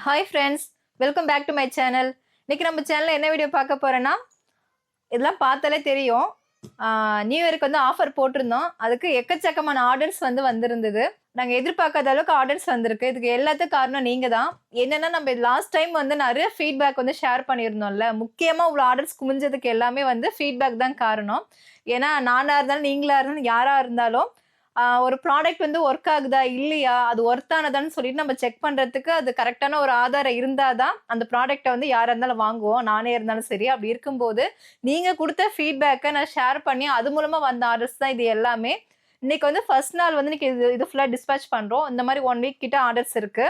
Hi friends, welcome back to my channel. இன்னைக்கு நம்ம சேனல்ல என்ன வீடியோ பார்க்க போறேன்னா, இதெல்லாம் பார்த்தாலே தெரியும். நியூ இயருக்கு வந்து ஆஃபர் போட்டிருந்தோம். அதுக்கு எக்கச்சக்கமான ஆர்டர்ஸ் வந்திருந்தது. நாங்க எதிர்பார்க்காத அளவுக்கு ஆர்டர்ஸ் வந்திருக்கு. இதுக்கு எல்லாத்துக்கும் காரணம் நீங்க தான். என்னன்னா நம்ம லாஸ்ட் டைம் நெறைய ஃபீட்பேக் ஷேர் பண்ணியிருந்தோம்ல. முக்கியமா இவ்வளோ ஆர்டர்ஸ் குமிஞ்சதுக்கு எல்லாமே ஃபீட்பேக் தான் காரணம். ஏன்னா நானா இருந்தாலும், நீங்களா இருந்தாலும், யாரா இருந்தாலும் ஒரு ப்ராடக்ட் ஒர்க் ஆகுதா? இல்லையா? அது ஒர்த் ஆனதான்னு சொல்லிட்டு நம்ம செக் பண்றதுக்கு அது கரெக்ட்டான ஒரு ஆதாரம் இருந்தா தான், அந்த ப்ராடக்ட்ட யாரா இருந்தாலும் வாங்குவோம். நானே இருந்தாலும் சரி. அப்படி இருக்கும்போது, நீங்க குடுத்த ஃபீட்பேக்க நான் ஷேர் பண்ணி, அது மூலமா வந்த ஆர்டர்ஸ் தான் இது எல்லாமே. இன்னைக்கு ஃபர்ஸ்ட் நாள் இன்னைக்கு இது இது ஃபுல்லா டிஸ்பேட்ச் பண்றோம். இந்த மாரி 1 வீக் கிட்ட ஆர்டர்ஸ் இருக்கு.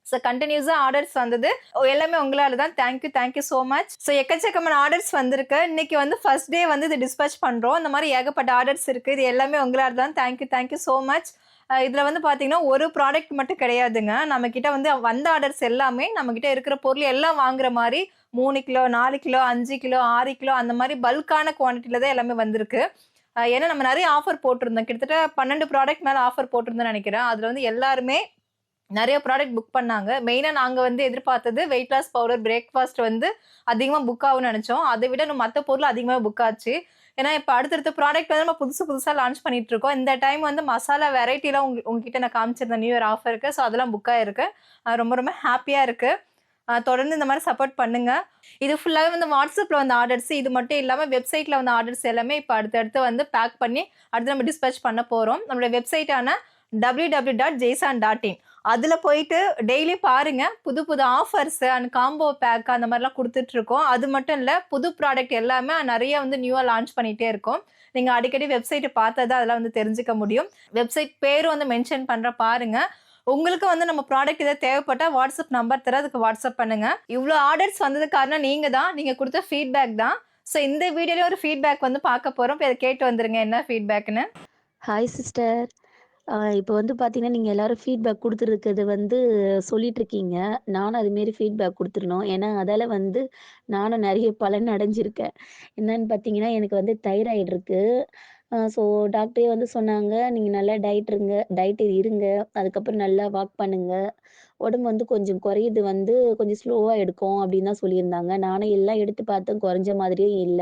ஸோ கன்டினியூஸா ஆர்டர்ஸ் வந்தது. எல்லாமே உங்களால தான். Thank you so much. So எக்கச்சக்கமான ஆர்டர்ஸ் வந்திருக்கு. இன்னைக்கு ஃபர்ஸ்ட் டே இது டிஸ்பேட்ச் பண்றோம். இந்த மாரி ஏகப்பட்ட ஆர்டர்ஸ் இருக்கு. இது எல்லாமே உங்களால தான். Thank you so much. இதுல பார்த்தீங்கன்னா, ஒரு ப்ராடக்ட் மட்டும் கிடையாதுங்க. நம்ம கிட்ட வந்த ஆர்டர்ஸ் எல்லாமே நம்ம கிட்ட இருக்கிற பொருள் எல்லாம் வாங்குற மாரி 3 கிலோ, 4 கிலோ, 5 கிலோ, 6 கிலோ அந்த மாரி பல்க்கான குவான்டிட்டில தான் எல்லாமே வந்திருக்கு. ஏன்னா நம்ம நெறைய ஆஃபர் போட்டிருந்தோம். கிட்டத்தட்ட 12 ப்ராடக்ட் மேல ஆஃபர் போட்டிருந்தோம்னு நெனைக்கிறேன். அதுல எல்லாருமே நெறைய ப்ராடக்ட் புக் பண்ணாங்க. மெயினா நாங்க எதிர்பார்த்தது வெயிட் லாஸ் பவுடர் பிரேக்ஃபாஸ்ட் அதிகமா புக் ஆகும்னு நெனச்சோம். அத விட மத்த பொருள் அதிகமா புக் ஆச்சு. ஏன்னா, இப்ப அடுத்தடுத்த ப்ராடக்ட் நம்ம புதுசா லான்ச் பண்ணிட்டு இருக்கோம். இந்த டைம் மசாலா வெரைட்டிலாம் உங்ககிட்ட நான் காமிச்சிருந்தேன் நியூ இயர் ஆஃபருக்கு. ஸோ அதெல்லாம் புக் ஆயிருக்கு. ரொம்ப ரொம்ப ஹேப்பியா இருக்கு. தொடர்ந்து இந்த மாரி சப்போர்ட் பண்ணுங்க. இது ஃபுல்லாவே WhatsAppல வந்த ஆர்டர்ஸ். இது மட்டும் இல்லாம வெப்சைட்ல வந்த ஆர்டர்ஸ் எல்லாமே இப்ப அடுத்தடுத்து பேக் பண்ணி அடுத்து நம்ம டிஸ்பேட்ச் பண்ண போறோம். நம்மளுடைய வெப்சைட்டான www.json.in அதுல போயிட்டு டெய்லி பாருங்க. புது புது ஆஃபர்ஸ் அண்ட் காம்போ பேக் அந்த மாரிலாம் குடுத்துட்டு இருக்கோம். அது மட்டும் இல்ல, புது ப்ராடக்ட் எல்லாமே நெறைய நியூவா லான்ச் பண்ணிட்டே இருக்கோம். நீங்க அடிக்கடி வெப்சைட்ட பார்த்தா தான் அதெல்லாம் தெரிஞ்சுக்க முடியும். வெப்சைட் பேரும் மென்ஷன் பண்றேன் பாருங்க. உங்களுக்கு நம்ம ப்ராடக்ட் ஏதாவது தேவைப்பட்டா WhatsApp நம்பர் தரேன். அதுக்கு WhatsApp பண்ணுங்க. இவ்ளோ ஆர்டர்ஸ் வந்ததுக்கு காரணம் நீங்க தான். நீங்க குடுத்த ஃபீட்பேக் தான். ஸோ இந்த வீடியோல ஒரு ஃபீட்பேக் பார்க்க போறோம். போய் அத கேட்டு வந்துருங்க என்ன ஃபீட்பேக்ன்னு. Hi sister. இப்போ பார்த்தீங்கன்னா, நீங்க எல்லாரும் ஃபீட்பேக் குடுத்துருக்கிறது சொல்லிட்டு இருக்கீங்க. நானும் அதுமாரி ஃபீட்பேக் குடுத்துறணும். ஏன்னா, அதால நானும் நெறைய பலன் அடைஞ்சிருக்கேன். என்னன்னு பார்த்தீங்கன்னா, எனக்கு தைராய்டு இருக்கு. ஸோ டாக்டரே சொன்னாங்க, "நீங்க நல்லா டயட் இருங்க. அதுக்கப்புறம் நல்லா வாக் பண்ணுங்க. உடம்பு கொஞ்சம் குறையுது கொஞ்சம் ஸ்லோவா எடுக்கும்." அப்படின்னு தான் சொல்லியிருந்தாங்க. நானும் எல்லாம் எடுத்து பார்த்தேன். குறைஞ்ச மாதிரியே இல்ல.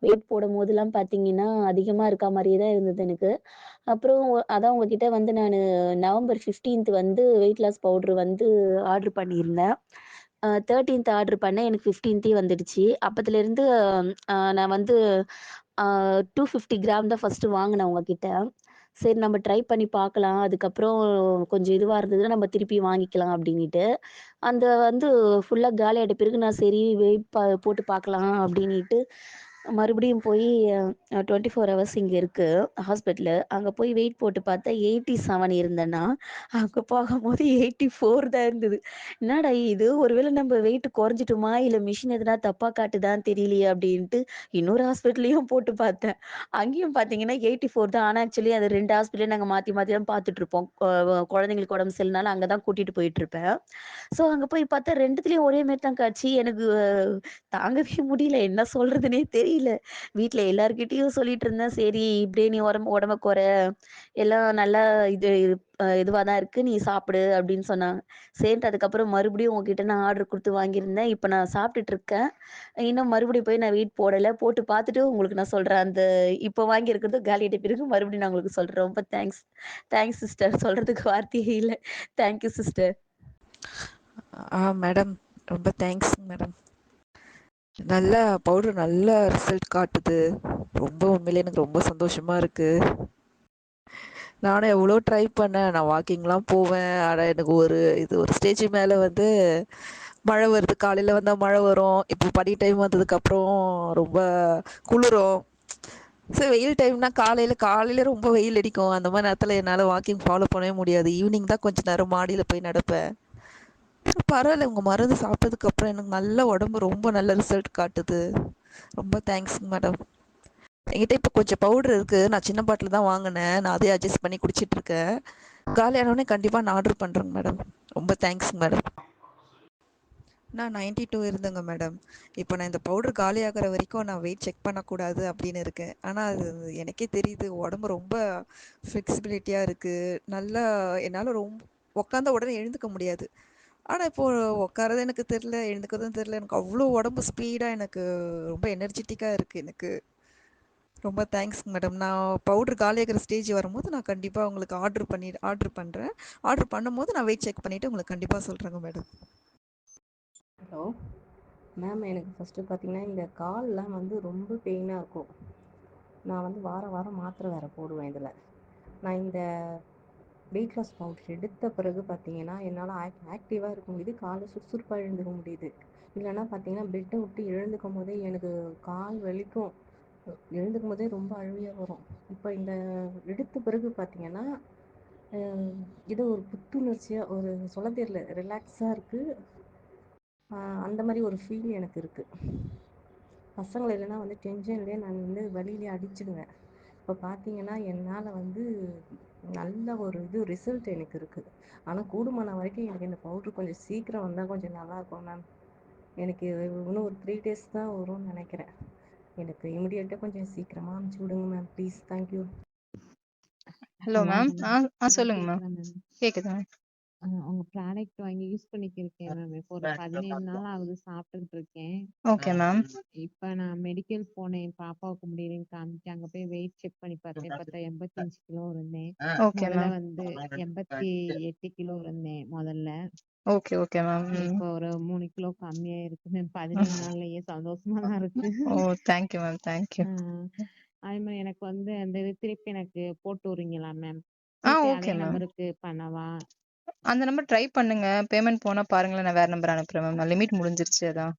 வெயிட் போடும்போதெல்லாம் பார்த்தீங்கன்னா, அதிகமா இருக்கா மாரியே தான் இருந்தது எனக்கு. அப்புறம் அதான் உங்ககிட்ட நானு நவம்பர் 15த் வெயிட் லாஸ் பவுடர் ஆர்டர் பண்ணியிருந்தேன். 13த் ஆர்டர் பண்ணேன். எனக்கு 15தே வந்துடுச்சு. அப்பத்துலேருந்து நான் அ 250 கிராம் தான் ஃபர்ஸ்ட்டு வாங்குனேன் உங்ககிட்ட. சரி நம்ம ட்ரை பண்ணி பார்க்கலாம். அதுக்கப்புறம் கொஞ்சம் இதுவா இருந்ததுன்னா நம்ம திருப்பி வாங்கிக்கலாம் அப்டின்னிட்டு. அந்த ஃபுல்லா காலியாயிட்ட பிறகு நான் சரி வெயிட் போட்டு பார்க்கலாம் அப்டின்னிட்டு மறுபடியும் போய் 24 ஹவர்ஸ் இங்க இருக்கு ஹாஸ்பிட்டலு. அங்க போய் வெயிட் போட்டு பார்த்தா 87 இருந்தேன்னா, அங்க போகும்போது 84 தான் இருந்தது. என்னடா இது! ஒருவேள நம்ம வெயிட் குறைஞ்சுட்டோமா? இல்ல மிஷின் எதுனா தப்பா காட்டுதான்னு தெரியலையே அப்டின்ட்டு இன்னொரு ஹாஸ்பிட்டல்லயும் போட்டு பார்த்தேன். அங்கேயும் பார்த்தீங்கன்னா 84 தான். ஆனா ஆக்சுவலி அது 2 ஹாஸ்பிட்டல்லயும் நாங்க மாத்தி மாத்தி தான் பார்த்துட்டுருப்போம். குழந்தைங்களுக்கு உடம்பு சரியில்லனால அங்க தான் கூட்டிட்டு போயிட்டுருப்பேன். ஸோ அங்க போய் பார்த்தா 2த்துலயும் ஒரே மாரி தான் காட்சி. எனக்கு தாங்கவே முடியல. என்ன சொல்றதுன்னே தெரியல. வீட்ல எல்லார்கிட்டயும் சொல்லிட்டு இருந்தேன். சரி இப்படியே நீ உடம்ப குறை. எல்லாம் நல்லா இது இதுவா தான் இருக்கு. நீ சாப்பிடு அப்படின்னு சொன்னாங்க. சரின்ட்டு அதுக்கப்புறம் மறுபடியும் உங்ககிட்ட நான் ஆர்டர் குடுத்து வாங்கியிருந்தேன். இப்ப நான் சாப்பிட்டுட்டு இருக்கேன். இன்னும் மறுபடியும் போய் நான் வெயிட் போடல. போட்டு பார்த்துட்டு உங்களுக்கு நான் சொல்றேன். இப்ப வாங்கியிருக்கிறது காலியாயிட்ட பிறகு மறுபடியும் நான் உங்களுக்கு சொல்றேன். ரொம்ப தேங்க்ஸ். Thanks sister. சொல்றதுக்கு வார்த்தையே இல்ல. Thank you sister. மேடம் ரொம்ப தேங்க்ஸ் மேடம். நல்ல பவுடர் நல்ல ரிசல்ட் காட்டுது. ரொம்ப உண்மையிலே எனக்கு ரொம்ப சந்தோஷமா இருக்கு. நானும் எவ்வளோ ட்ரை பண்ணேன். நான் வாக்கிங்லாம் போவேன். ஆனால் எனக்கு ஒரு ஸ்டேஜ் மேலே மழை வருது. காலையில் வந்தால் மழை வரும். இப்போ பனி டைம் வந்ததுக்கப்புறம் ரொம்ப குளிரும். சரி வெயில் டைம்னா காலையில் ரொம்ப வெயில் அடிக்கும். அந்த மாதிரி நேரத்தில் என்னால் வாக்கிங் ஃபாலோ பண்ணவே முடியாது. ஈவினிங் தான் கொஞ்சம் நேரம் மாடியில் போய் நடப்பேன். பரவாயில்ல, உங்கள் மருந்து சாப்பிட்டதுக்கப்புறம் எனக்கு நல்ல உடம்பு ரொம்ப நல்ல ரிசல்ட் காட்டுது. ரொம்ப தேங்க்ஸ்ங்க மேடம். என்கிட்ட இப்போ கொஞ்சம் பவுடர் இருக்குது. நான் சின்ன பாட்டில் தான் வாங்கினேன். நான் அதே அட்ஜஸ்ட் பண்ணி குடிச்சிட்ருக்கேன். காலியானோடனே கண்டிப்பாக நான் ஆர்டர் பண்ணுறேங்க மேடம். ரொம்ப தேங்க்ஸ்ங்க மேடம். நான் 92 இருந்தேங்க மேடம். இப்போ நான் இந்த பவுடர் காலியாகிற வரைக்கும் நான் வெயிட் செக் பண்ணக்கூடாது அப்படின்னு இருக்கேன். ஆனால் அது எனக்கே தெரியுது உடம்பு ரொம்ப ஃப்ளெக்சிபிலிட்டியாக இருக்குது. நல்லா என்னால் ரொம்ப உட்காந்த உடனே எழுந்துக்க முடியாது. ஆனா இப்போ உட்காரது எனக்கு தெரியல, எழுந்துக்கிறதும் தெரியல. எனக்கு அவ்ளோ உடம்பு ஸ்பீடா எனக்கு ரொம்ப எனர்ஜெட்டிக்கா இருக்கு எனக்கு. ரொம்ப தேங்க்ஸ்ங்க மேடம். நான் பவுடர் காலியாகிற ஸ்டேஜ் வரும்போது நான் கண்டிப்பா உங்களுக்கு ஆர்டர் பண்றேன். ஆர்டர் பண்ணும்போது நான் வெயிட் செக் பண்ணிட்டு உங்களுக்கு கண்டிப்பா சொல்றேங்க மேடம். ஹலோ மேம், எனக்கு ஃபஸ்ட்டு பார்த்தீங்கன்னா இந்த கால்லாம் வந்து ரொம்ப பெயினாக இருக்கும். நான் வந்து வாரம் வாரம் மாத்திரை வேறு போடுவேன் இதில். நான் இந்த வெயிட் லாஸ் பவுடர் எடுத்த பிறகு பார்த்தீங்கன்னா என்னால் ஆக்டிவாக இருக்க முடியுது, காலை சுறுசுறுப்பாக எழுந்துக்க முடியுது. இல்லைன்னா பார்த்தீங்கன்னா பெட்டை விட்டு எழுந்துக்கும் போதே எனக்கு கால் வலிக்கும், எழுந்துக்கும் போதே ரொம்ப அழுவியாக வரும். இப்போ இந்த எடுத்த பிறகு பார்த்தீங்கன்னா இது ஒரு புத்துணர்ச்சியாக ஒரு சொல்ல தெரியல, ரிலாக்ஸாக இருக்குது. அந்த மாதிரி ஒரு ஃபீல் எனக்கு இருக்குது. பசங்களை இல்லைன்னா வந்து டென்ஷன்லேயே நான் வந்து வலியிலே அடிச்சிடுவேன். இப்போ பார்த்தீங்கன்னா என்னால் வந்து நல்ல ஒரு ரிசல்ட் எனக்கு இருக்குது. ஆனால் கூடுமான வரைக்கும் எனக்கு இந்த பவுட்ரு கொஞ்சம் சீக்கிரம் வந்தால் கொஞ்சம் நல்லாயிருக்கும் மேம். எனக்கு இன்னும் ஒரு 3 டேஸ் தான் வரும்னு நினைக்கிறேன். எனக்கு இமிடியேட்டாக கொஞ்சம் சீக்கிரமாக அனுப்பிச்சி விடுங்க ma'am, please. Thank you. Hello hello ma'am. Ma'am. சொல்லுங்க மேம். கேக்குதா மேம்? கேக்குது மேம். உங்க ப்ராடக்ட் வாங்கி யூஸ் பண்ணிக்கிருக்கேன் மேம். இப்போ ஒரு 17 நாள் ஆகுது சாப்பிட்டுக்கிட்டு இருக்கேன். Okay ma'am. இப்ப நான் மெடிக்கல் போனேன். பாப்பாவுக்கு முடியலன்னு காமிச்சு அங்க போய் வெயிட் செக் பண்ணி பார்த்தேன். பார்த்தா 85 கிலோ இருந்தேன். ஓகே முதல்ல மேம். வந்து 88 கிலோ இருந்தேன் முதல்ல. Okay okay ma'am. இப்போ ஒரு 3 கிலோ கம்மியா இருக்கு மேம். 17 நாள்லயே சந்தோஷமா தான் இருக்கு. ஓ தேங்க்யூ மேம், தேங்க்யூ. அதே மாதிரி எனக்கு வந்து அந்த இது திருப்பி எனக்கு போட்டு விடுறீங்களா மேம்? திருப்பி ஓகே அதே மேம். நம்பருக்கு பண்ணவா? அந்த நம்பர் ட்ரை பண்ணுங்க. பேமெண்ட் போனா பாருங்களேன், நான் வேற நம்பர் அனுப்புறேன் மேம். லிமிட் முடிஞ்சிருச்சு அதான்.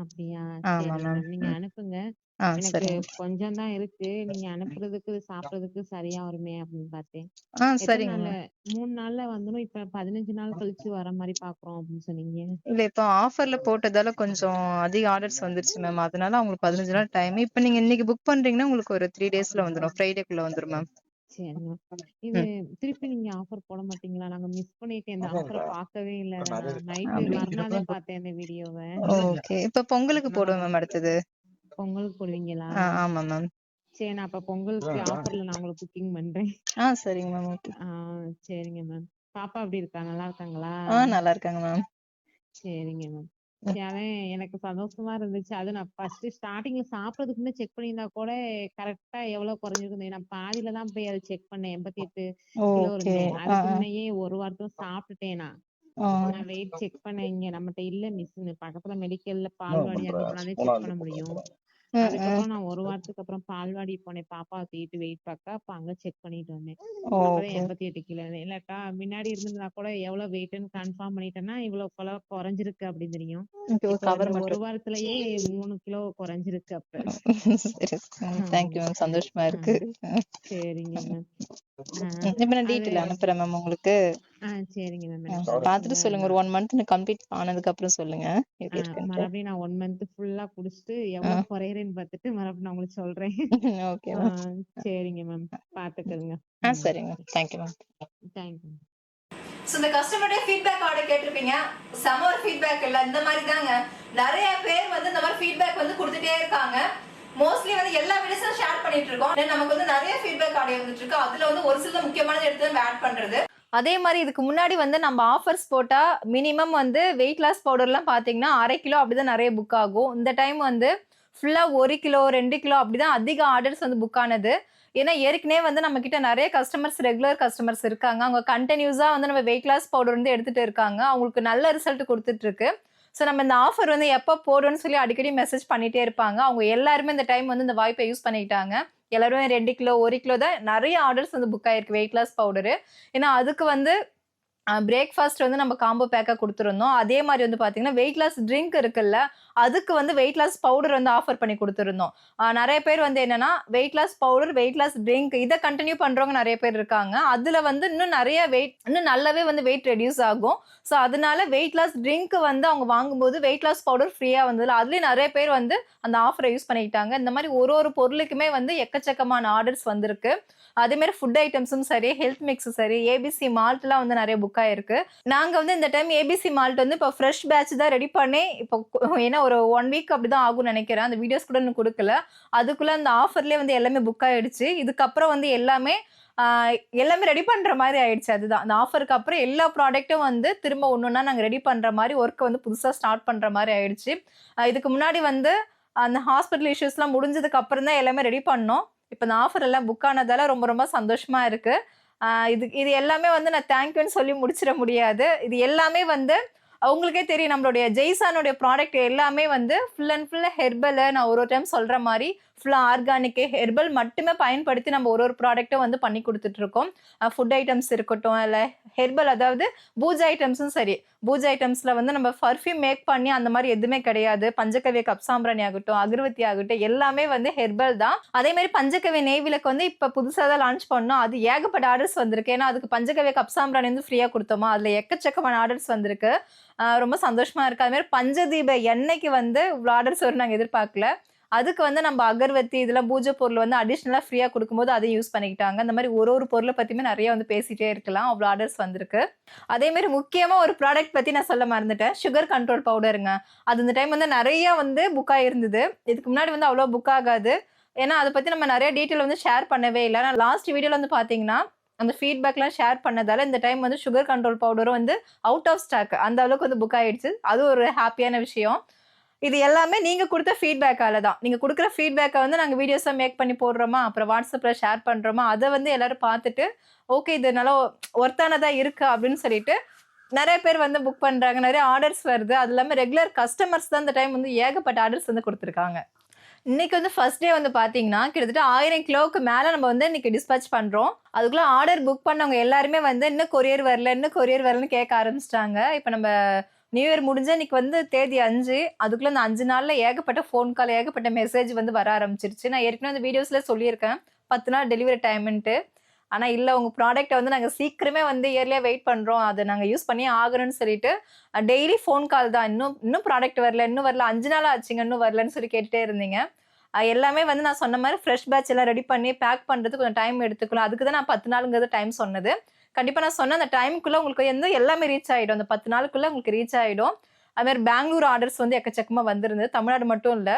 அப்படியா? ஆமா சரிங்க மேம். மேம். நீங்க அனுப்புங்க. எனக்கு சரிங்க. கொஞ்சம் தான் இருக்கு. நீங்க அனுப்புறதுக்கு சாப்பிடுறதுக்கு சரியா வருமே அப்படின்னு பார்த்தேன். எத்தனை சரிங்க நாள்ல? மேம். 3 நாள்ல வந்துரும். இப்ப 15 நாள் கழிச்சு வர மாதிரி பாக்குறோம் அப்படின்னு சொன்னீங்க. இல்ல இப்போ ஆஃபர்ல போட்டதால கொஞ்சம் அதிக ஆர்டர்ஸ் வந்துருச்சு மேம். அதனால உங்களுக்கு 15 நாள் டைம். இப்போ நீங்க இன்னைக்கு புக் பண்றீங்கன்னா உங்களுக்கு ஒரு 3 டேஸ்ல வந்துரும். ஃப்ரைடேக்குள்ள வந்துரும் மேம். சரிங்க மேம். இது திருப்பி நீங்க ஆஃபர் போட மாட்டீங்களா? நாங்க மிஸ் பண்ணிட்டேன். இந்த ஆஃபரை பார்க்கவே இல்லை. நான் நைட்டு மறுநாளே பார்த்தேன் இந்த வீடியோவை. ஓகே. இப்ப பொங்கலுக்கு போடுவேன் மேம் அடுத்தது. பொங்கலுக்கு போடுவீங்களா? ஆமா மேம். சரி, நான் அப்ப பொங்கலுக்கு ஆஃபர்ல நான் உங்களுக்கு புக்கிங் பண்றேன். சரிங்க மேம். ஓகே. சரிங்க மேம். பாப்பா எப்படி இருக்கா? நல்லா இருக்காங்களா? நல்லா இருக்காங்க மேம். சரிங்க மேம். சரி, அதான் எனக்கு சந்தோஷமா இருந்துச்சு. அது நான் ஃபர்ஸ்ட் ஸ்டார்டிங்ல சாப்பிடறதுக்கு முன்ன செக் பண்ணியிருந்தா கூட கரெக்டா எவ்வளவு குறைஞ்சிருக்கும். நான் பாதியில தான் போய் அதை செக் பண்ணேன். 88 கிலோ ஓகே. இருந்தேன். அதுக்கு முன்னையே ஒரு வாரத்தும் சாப்பிட்டுட்டேன் நான். நான் வெயிட் செக் பண்ண இங்க நம்மகிட்ட இல்ல மிஷின். பக்கத்துல மெடிக்கல்ல பால்வாடி அங்க போனாதான் செக் பண்ண முடியும். அதுக்கப்புறம் நான் ஒரு வாரத்துக்கு அப்புறம் பால்வாடி போனேன். பாப்பாவை தூக்கிட்டு வெயிட் பார்க்க. அப்ப அங்க செக் பண்ணிட்டு வந்தேன். அப்பதான் ஓகே. 88 கிலோ இருந்தேன். இல்லாட்டா முன்னாடி இருந்திருந்தா கூட எவ்வளவு வெயிட்னு கன்ஃபார்ம் பண்ணிட்டேன்னா இவ்வளவு கிலோ குறைஞ்சிருக்கு அப்படின்னு தெரியும். இப்போ கவர் இந்த ஒரு மட்டும். வாரத்திலேயே 3 கிலோ குறைஞ்சிருக்கு அப்ப. சரி. Thank you ma'am. சந்தோஷமா இருக்கு. சரிங்க மேம். இப்ப நான் அது டீட்டெயில் அனுப்புறேன் மேம் உங்களுக்கு. சரிங்க மேம். பார்த்துட்டு சொல்லுங்க. ஒரு 1 மந்த் கம்ப்ளீட் ஆனதுக்கு அப்புறம் சொல்லுங்க எப்படி இருக்குன்னு. மறுபடியும் நான் 1 மந்த் ஃபுல்லா குடிச்சிட்டு எவ்வளவு குறையறேன்னு பார்த்துட்டு மறுபடியும் நான் உங்களுக்கு சொல்றேன். Okay ma'am. சரிங்க மேம். பாத்துக்கோங்க. சரிங்க ma'am. Thank you ma'am. Thank you. So இந்த கஸ்டமருடைய ஃபீட்பேக் ஆர்டர் கேட்டிருப்பீங்க. செம ஒரு ஃபீட்பேக் இல்லை, இந்த மாதிரி தாங்க நிறைய பேர் வந்து இந்த மாதிரி ஃபீட்பேக் வந்து கொடுத்துட்டே இருக்காங்க. மோஸ்ட்லி வந்து எல்லா வீடியோஸும் ஷேர் பண்ணிட்டு இருக்கோம். நமக்கு வந்து நிறைய ஃபீட்பேக் ஆடியோ வந்துட்டு இருக்கு. அதுல வந்து ஒரு சில முக்கியமானது எடுத்து நம்ம ஆட் பண்றது. அதே மாதிரி இதுக்கு முன்னாடி வந்து நம்ம ஆஃபர்ஸ் போட்டா மினிமம் வந்து வெயிட் லாஸ் பவுடர்லாம் பார்த்தீங்கன்னா 1/2 கிலோ அப்படிதான் நிறைய புக் ஆகும். இந்த டைம் வந்து ஃபுல்லா 1 கிலோ 2 கிலோ அப்படிதான் அதிக ஆர்டர்ஸ் வந்து புக் ஆனது. ஏன்னா ஏற்கனவே வந்து நம்ம கிட்ட நிறைய கஸ்டமர்ஸ், ரெகுலர் கஸ்டமர்ஸ் இருக்காங்க. அவங்க கண்டினியூஸா வந்து நம்ம வெயிட் லாஸ் பவுடர் வந்து எடுத்துட்டு இருக்காங்க. அவங்களுக்கு நல்ல ரிசல்ட் கொடுத்துட்டு இருக்கு. ஸோ நம்ம இந்த ஆஃபர் வந்து எப்போ போடுறோம்னு சொல்லி அடிக்கடி மெசேஜ் பண்ணிட்டே இருப்பாங்க. அவங்க எல்லாருமே இந்த டைம் வந்து இந்த வாய்ப்பை யூஸ் பண்ணிக்கிட்டாங்க. எல்லாருமே 2 கிலோ 1 கிலோ தான் நிறைய ஆர்டர்ஸ் வந்து புக் ஆயிருக்கு வெயிட் லாஸ் பவுடரு. ஏன்னா அதுக்கு வந்து பிரேக்ஃபாஸ்ட் வந்து நம்ம காம்போ பேக்காக கொடுத்துருந்தோம். அதே மாதிரி வந்து பார்த்தீங்கன்னா வெயிட் லாஸ் ட்ரிங்க் இருக்குல்ல, அதுக்கு வந்து வெயிட் லாஸ் பவுடர் வந்து ஆஃபர் பண்ணி கொடுத்துருந்தோம். நிறைய பேர் வந்து என்னன்னா weight loss powder, weight loss drink இதை கண்டினியூ பண்றவங்க நிறைய பேர் இருக்காங்க. அதுல வந்து இன்னும் நிறைய இன்னும் நல்லாவே வந்து வெயிட் ரெடியூஸ் ஆகும். ஸோ அதனால வெயிட் லாஸ் ட்ரிங்க் வந்து அவங்க வாங்கும்போது வெயிட் லாஸ் பவுடர் ஃப்ரீயா வந்ததுல அதுலயும் நிறைய பேர் வந்து அந்த ஆஃபரை யூஸ் பண்ணிக்கிட்டாங்க. இந்த மாதிரி ஒரு பொருளுக்குமே வந்து எக்கச்சக்கமான ஆர்டர்ஸ் வந்திருக்கு. அதே மாதிரி ஃபுட் ஐட்டம்ஸும் சரி, ஹெல்த் மிக்ஸும் சரி, ஏபிசி மால்ட்லாம் வந்து நிறைய புக் ஆயிருக்கு. நாங்க வந்து இந்த டைம் ஏபிசி மால்ட் வந்து இப்போ ஃப்ரெஷ் பேட்ச் தான் ரெடி பண்ணி இப்போ ஏன்னா ஒரு 1 வீக் அப்படிதான் ஆகும்னு நினைக்கிறேன். அந்த வீடியோஸ் கூட இன்னும் கொடுக்கல. அதுக்குள்ள அந்த ஆஃபர்லேயே வந்து எல்லாமே புக் ஆயிடுச்சு. இதுக்கப்புறம் வந்து எல்லாமே எல்லாமே ரெடி பண்ற மாதிரி ஆயிடுச்சு. அதுதான் அந்த ஆஃபருக்கு அப்புறம் எல்லா ப்ராடக்ட்டும் வந்து திரும்ப ஒன்னொன்னா நாங்க ரெடி பண்ற மாதிரி ஒர்க் வந்து புதுசா ஸ்டார்ட் பண்ற மாதிரி ஆயிடுச்சு. இதுக்கு முன்னாடி வந்து அந்த ஹாஸ்பிட்டல் இஷ்யூஸ்லாம் முடிஞ்சதுக்கு அப்புறம் தான் எல்லாமே ரெடி பண்ணோம். இப்போ இந்த ஆஃபர் எல்லாம் புக் ஆனதால ரொம்ப ரொம்ப சந்தோஷமா இருக்கு. இது எல்லாமே வந்து நான் தேங்க்யூன்னு சொல்லி முடிச்சிட முடியாது. இது எல்லாமே வந்து உங்களுக்கே தெரியும், நம்மளுடைய ஜெய்சானுடைய ப்ராடக்ட் எல்லாமே வந்து ஃபுல் அண்ட் ஃபுல் ஹெர்பல். நான் ஒரு டைம் சொல்ற மாதிரி ஃபுல்லா ஆர்கானிக் ஹெர்பல் மட்டுமே பயன்படுத்தி நம்ம ஒரு ப்ராடக்ட்டும் வந்து பண்ணி கொடுத்துட்டு இருக்கோம். ஃபுட் ஐட்டம்ஸ் இருக்கட்டும், இல்லை ஹெர்பல் அதாவது பூஜை ஐட்டம்ஸும் சரி. பூஜை ஐட்டம்ஸ்ல வந்து நம்ம பர்ஃப்யூம் மேக் பண்ணி அந்த மாதிரி எதுவுமே கிடையாது. பஞ்சகவ்ய கப்சாம்பிராணி ஆகட்டும், அகர்வத்தி ஆகட்டும், எல்லாமே வந்து ஹெர்பல் தான். அதே மாதிரி பஞ்சகவ்ய நெய் விளக்கு வந்து இப்போ புதுசாக தான் லான்ச் பண்ணோம். அது ஏகப்பட்ட ஆர்டர்ஸ் வந்திருக்கு. ஏன்னா அதுக்கு பஞ்சகவ்ய கப்சாம்பிராணி வந்து ஃப்ரீயாக கொடுத்தோமா, அதில் எக்கச்சக்கமான ஆர்டர்ஸ் வந்திருக்கு. ரொம்ப சந்தோஷமா இருக்கு. அது மாதிரி பஞ்சதீப எண்ணெய்க்கு வந்து இவ்வளோ ஆர்டர்ஸ் வரும் நாங்கள் எதிர்பார்க்கல. அதுக்கு வந்து நம்ம அகர்வத்தி இதெல்லாம் பூஜை பொருள் வந்து அடிஷ்னலாக ஃப்ரீயாக கொடுக்கும்போது அதையும் யூஸ் பண்ணிக்கிட்டாங்க. அந்த மாதிரி ஒரு பொருளை பற்றியுமே நிறைய வந்து பேசிகிட்டே இருக்கலாம். அவ்வளோ ஆர்டர்ஸ் வந்திருக்கு. அதேமாரி முக்கியமாக ஒரு ப்ராடக்ட் பற்றி நான் சொல்ல மறந்துட்டேன். சுகர் கண்ட்ரோல் பவுடருங்க. அது இந்த டைம் வந்து நிறைய வந்து புக் ஆகிருந்தது. இதுக்கு முன்னாடி வந்து அவ்வளோ புக் ஆகாது. ஏன்னா அதை பற்றி நம்ம நிறைய டீட்டெயில் வந்து ஷேர் பண்ணவே இல்லை. ஆனால் லாஸ்ட் வீடியோவில் வந்து பார்த்தீங்கன்னா அந்த ஃபீட்பேக்லாம் ஷேர் பண்ணதால இந்த டைம் வந்து சுகர் கண்ட்ரோல் பவுடரும் வந்து அவுட் ஆஃப் ஸ்டாக் அந்த அளவுக்கு வந்து புக் ஆகிடுச்சு. அது ஒரு ஹாப்பியான விஷயம். இது எல்லாமே நீங்கள் கொடுத்த ஃபீட்பேக்கால தான். நீங்கள் கொடுக்குற ஃபீட்பேக்கை வந்து நாங்கள் வீடியோஸாக மேக் பண்ணி போடுறோமா, அப்புறம் வாட்ஸ்அப்பில் ஷேர் பண்ணுறோமா, அதை வந்து எல்லோரும் பார்த்துட்டு ஓகே இது நல்லா ஒர்த்தானதாக இருக்குது அப்படின்னு சொல்லிட்டு நிறைய பேர் வந்து புக் பண்ணுறாங்க. நிறைய ஆர்டர்ஸ் வருது. அது இல்லாமல் ரெகுலர் கஸ்டமர்ஸ் தான் இந்த டைம் வந்து ஏகப்பட்ட ஆர்டர்ஸ் வந்து கொடுத்துருக்காங்க. இன்னைக்கு வந்து ஃபர்ஸ்ட் டே வந்து பார்த்தீங்கன்னா கிட்டத்தட்ட 1000 கிலோவுக்கு மேலே நம்ம வந்து இன்னைக்கு டிஸ்பேச் பண்ணுறோம். அதுக்குள்ளே ஆர்டர் புக் பண்ணவங்க எல்லாருமே வந்து இன்னும் கொரியர் வரலன்னு கேட்க ஆரம்பிச்சிட்டாங்க. இப்போ நம்ம நியூ இயர் முடிஞ்ச இன்னைக்கு வந்து தேதி 5. அதுக்குள்ளே அந்த 5 நாளில் ஏகப்பட்ட ஃபோன் கால், ஏகப்பட்ட மெசேஜ் வந்து வர ஆரம்பிச்சிருச்சு. நான் ஏற்கனவே அந்த வீடியோஸில் சொல்லியிருக்கேன் 10 நாள் டெலிவரி டைம்ன்ட்டு. ஆனால் இல்லை, உங்கள் ப்ராடக்ட்டை வந்து நாங்கள் சீக்கிரமே வந்து இயர்லியாக வெயிட் பண்ணுறோம், அதை நாங்கள் யூஸ் பண்ணி ஆகணும்னு சொல்லிட்டு டெய்லி ஃபோன் கால் தான். இன்னும் ப்ராடக்ட் வரல, 5 நாள் ஆச்சுங்க, இன்னும் வரலன்னு சொல்லி கேட்டுகிட்டே இருந்தீங்க. எல்லாமே வந்து நான் சொன்ன மாதிரி ஃப்ரெஷ் பேட்ச் எல்லாம் ரெடி பண்ணி பேக் பண்ணுறதுக்கு கொஞ்சம் டைம் எடுத்துக்கலாம். அதுக்கு தான் நான் 10 நாளுங்கிறது டைம் சொன்னது. கண்டிப்பாக நான் சொன்ன அந்த டைமுக்குள்ளே உங்களுக்கு வந்து எல்லாமே ரீச் ஆகிடும். அந்த 10 நாளுக்குள்ளே உங்களுக்கு ரீச் ஆகிடும். அதுமாதிரி பெங்களூர் ஆர்டர்ஸ் வந்து எக்கச்சக்கமாக வந்திருந்தது. தமிழ்நாடு மட்டும் இல்லை,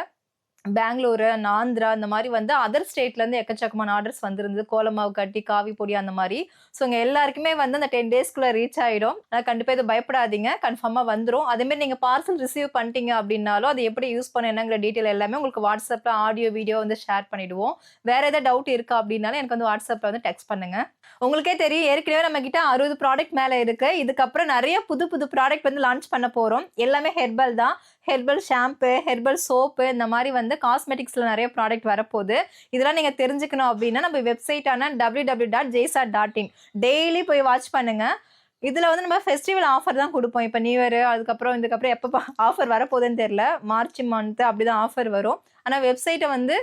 பெங்களூரு, ஆந்திரா இந்த மாதிரி வந்து அதர் ஸ்டேட்லேருந்து எக்கச்சக்கமான ஆர்டர்ஸ் வந்திருந்தது. கோலமாவு கட்டி, காவி பொடி அந்த மாதிரி. ஸோ இங்கே எல்லாருக்குமே வந்து அந்த 10 டேஸ்க்குள்ளே ரீச் ஆகிடும். கண்டிப்பாக இது பயப்படாதீங்க, கன்ஃபார்மாக வந்துடும். அதேமாதிரி நீங்கள் பார்சல் ரிசீவ் பண்ணிட்டீங்க அப்படின்னாலும் அது எப்படி யூஸ் பண்ண என்னங்கிற டீட்டெயில் எல்லாமே உங்களுக்கு வாட்ஸ்அப்பில் ஆடியோ வீடியோ வந்து ஷேர் பண்ணிவிடுவோம். வேறு எதாவது டவுட் இருக்கா அப்படின்னாலும் எனக்கு வந்து வாட்ஸ்அப்பில் வந்து டெக்ஸ்ட் பண்ணுங்கள். உங்களுக்கே தெரியும், ஏற்கனவே நம்ம கிட்ட 60 ப்ராடக்ட் மேலே இருக்குது. இதுக்கப்புறம் நிறைய புது ப்ராடக்ட் வந்து லான்ச் பண்ண போகிறோம். எல்லாமே ஹெர்பல் தான். ஹெர்பல் ஷாம்பு, ஹெர்பல் சோப்பு, இந்த மாதிரி வந்து காஸ்மெட்டிக்ஸில் நிறைய ப்ராடக்ட் வரப்போகுது. இதெல்லாம் நீங்கள் தெரிஞ்சுக்கணும் அப்படின்னா நம்ம வெப்சைட்டான www.jaisa.in டெய்லி போய் வாட்ச் பண்ணுங்கள். இதில் வந்து நம்ம ஃபெஸ்டிவல் ஆஃபர் தான் கொடுப்போம். இப்போ நியூ இயர் இதுக்கப்புறம் எப்போ ஆஃபர் வரப்போகுதுன்னு தெரியல. மார்ச் மந்த்து அப்படி தான் ஆஃபர் வரும். ஆனால் வெப்சைட்டை வந்து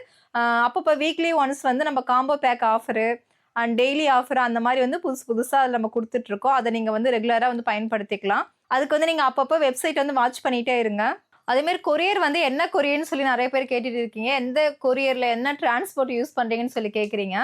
அப்பப்போ வீக்லி ஒன்ஸ் வந்து நம்ம combo back offer and daily offer அந்த மாதிரி வந்து புதுசாக அதில் நம்ம கொடுத்துட்ருக்கோம். அதை நீங்கள் வந்து ரெகுலராக வந்து பயன்படுத்திக்கலாம். அதுக்கு வந்து நீங்கள் அப்பப்போ வெப்சைட் வந்து வாட்ச் பண்ணிகிட்டே இருங்க. அதேமாரி கொரியர் வந்து என்ன கொரியர்னு சொல்லி நிறைய பேர் கேட்டுட்டு இருக்கீங்க. எந்த கொரியரில் என்ன டிரான்ஸ்போர்ட் யூஸ் பண்ணுறீங்கன்னு சொல்லி கேட்குறீங்க.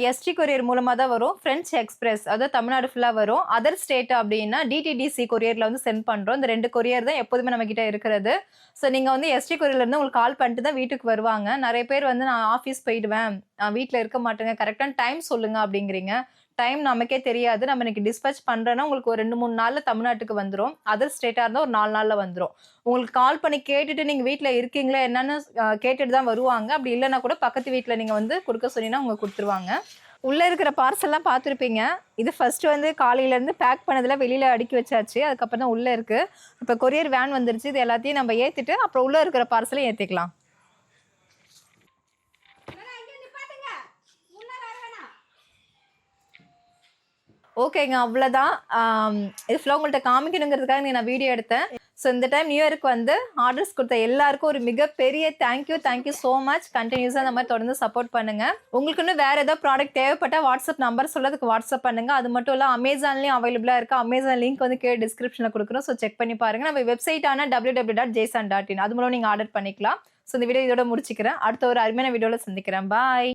எஸ்டி கொரியர் மூலமாக தான் வரும். ஃப்ரெஞ்ச் எக்ஸ்பிரஸ், அதாவது தமிழ்நாடு ஃபுல்லாக வரும். அதர் ஸ்டேட் அப்படின்னா டிடிடிசி கொரியரில் வந்து சென்ட் பண்ணுறோம். இந்த 2 கொரியர் தான் எப்போதுமே நம்மக்கிட்ட இருக்கிறது. ஸோ நீங்கள் வந்து எஸ்டி கொரியர்லேருந்து உங்களுக்கு கால் பண்ணிட்டு தான் வீட்டுக்கு வருவாங்க. நிறைய பேர் வந்து நான் ஆஃபீஸ் போயிடுவேன், வீட்டில் இருக்க மாட்டேங்க, கரெக்டான டைம் சொல்லுங்கள் அப்படிங்கிறீங்க. டைம் நமக்கே தெரியாது. நம்ம இன்னைக்கு டிஸ்பேச் பண்ணுறேன்னா உங்களுக்கு ஒரு 2-3 நாளில் தமிழ்நாட்டுக்கு வந்துடும். அதர் ஸ்டேட்டாக இருந்தால் ஒரு 4 நாளில் வந்துடும். உங்களுக்கு கால் பண்ணி கேட்டுட்டு நீங்கள் வீட்டில் இருக்கீங்களா என்னன்னு கேட்டுட்டு தான் வருவாங்க. அப்படி இல்லைன்னா கூட பக்கத்து வீட்டில் நீங்கள் வந்து கொடுக்க சொன்னீங்கன்னா அவங்க கொடுத்துருவாங்க. உள்ளே இருக்கிற பார்சல்லாம் பார்த்துருப்பீங்க. இது ஃபர்ஸ்ட் வந்து காலையிலேருந்து பேக் பண்ணதில் வெளியில் அடுக்கி வச்சாச்சு. அதுக்கப்புறம் தான் உள்ளே இருக்குது. இப்போ கொரியர் வேன் வந்துருச்சு. இது எல்லாத்தையும் நம்ம ஏற்றிட்டு அப்புறம் உள்ளே இருக்கிற பார்சலை ஏற்றிக்கலாம். ஓகேங்க, அவ்வளோதான். இது ஃபுல்லாக உங்கள்கிட்ட காமிக்கணுங்கிறதுக்காக நான் வீடியோ எடுத்தேன். ஸோ இந்த டைம் நியூ இயருக்கு வந்து ஆர்டர்ஸ் கொடுத்த எல்லாருக்கும் ஒரு மிகப்பெரிய தேங்க்யூ ஸோ மச். கண்டினியூஸாக அந்த மாதிரி தொடர்ந்து சப்போர்ட் பண்ணுங்கள். உங்களுக்கு இன்னும் வேறு ஏதாவது ப்ராடக்ட் தேவைப்பட்டால் வாட்ஸ்அப் நம்பர் சொல்ல அதுக்கு வாட்ஸ்அப் பண்ணுங்கள். அது மட்டும் இல்லை, அமேசான்லேயும் அவைலபிளாக இருக்குது. அமேசான் லிங்க் வந்து கீழே டிஸ்கிரிப்ஷனில் கொடுக்குறோம். ஸோ செக் பண்ணி பாருங்கள். நம்ம வெப்சைட்டான www.jaisa.in அது மூலம் நீங்கள் ஆர்டர் பண்ணிக்கலாம். ஸோ இந்த வீடியோ இதோட முடிச்சுக்கிறேன். அடுத்த ஒரு அருமையான வீடியோவில் சந்திக்கிறேன். பாய்.